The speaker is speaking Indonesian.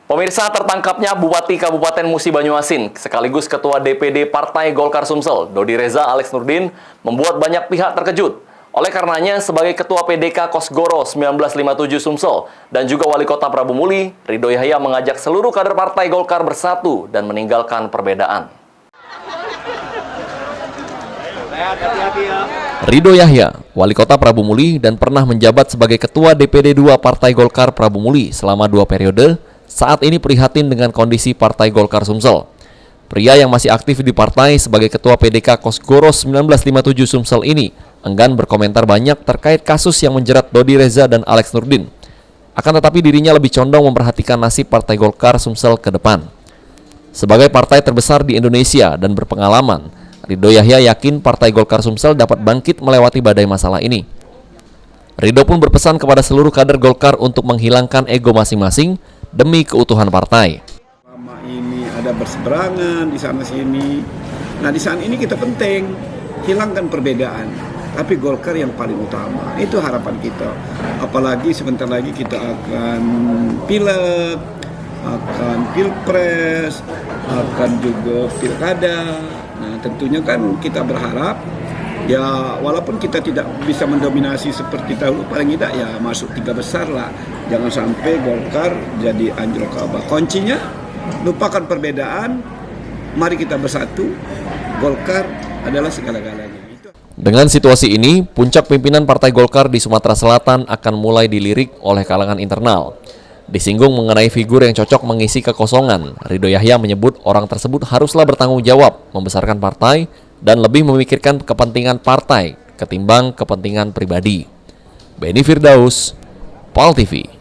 Pemirsa, tertangkapnya Bupati Kabupaten Musi Banyuasin sekaligus Ketua DPD Partai Golkar Sumsel, Dodi Reza Alex Nurdin, membuat banyak pihak terkejut. Oleh karenanya, sebagai Ketua PDK Kosgoro 1957 Sumsel dan juga Wali Kota Prabu Muli, Ridho Yahya mengajak seluruh kader Partai Golkar bersatu dan meninggalkan perbedaan. Ridho Yahya, Wali Kota Prabu Muli dan pernah menjabat sebagai Ketua DPD 2 Partai Golkar Prabu Muli selama 2 periode, saat ini prihatin dengan kondisi Partai Golkar Sumsel. Pria yang masih aktif di partai sebagai Ketua PDK Kosgoro 1957 Sumsel ini enggan berkomentar banyak terkait kasus yang menjerat Dodi Reza dan Alex Nurdin. Akan tetapi dirinya lebih condong memperhatikan nasib Partai Golkar Sumsel ke depan. Sebagai partai terbesar di Indonesia dan berpengalaman, Ridho Yahya yakin Partai Golkar Sumsel dapat bangkit melewati badai masalah ini. Ridho pun berpesan kepada seluruh kader Golkar untuk menghilangkan ego masing-masing demi keutuhan partai. Selama ini ada berseberangan di sana sini. Nah, di sana ini kita penting hilangkan perbedaan. Tapi Golkar yang paling utama. Itu harapan kita. Apalagi sebentar lagi kita akan pileg, akan pilpres, akan juga pilkada. Nah, tentunya kan kita berharap ya walaupun kita tidak bisa mendominasi seperti dahulu, paling tidak ya masuk 3 besar lah. Jangan sampai Golkar jadi anjlok kabah. Kuncinya lupakan perbedaan, mari kita bersatu. Golkar adalah segala-galanya. Dengan situasi ini, puncak pimpinan Partai Golkar di Sumatera Selatan akan mulai dilirik oleh kalangan internal. Disinggung mengenai figur yang cocok mengisi kekosongan, Ridho Yahya menyebut orang tersebut haruslah bertanggung jawab membesarkan partai dan lebih memikirkan kepentingan partai ketimbang kepentingan pribadi. Beni Firdaus, PAL TV.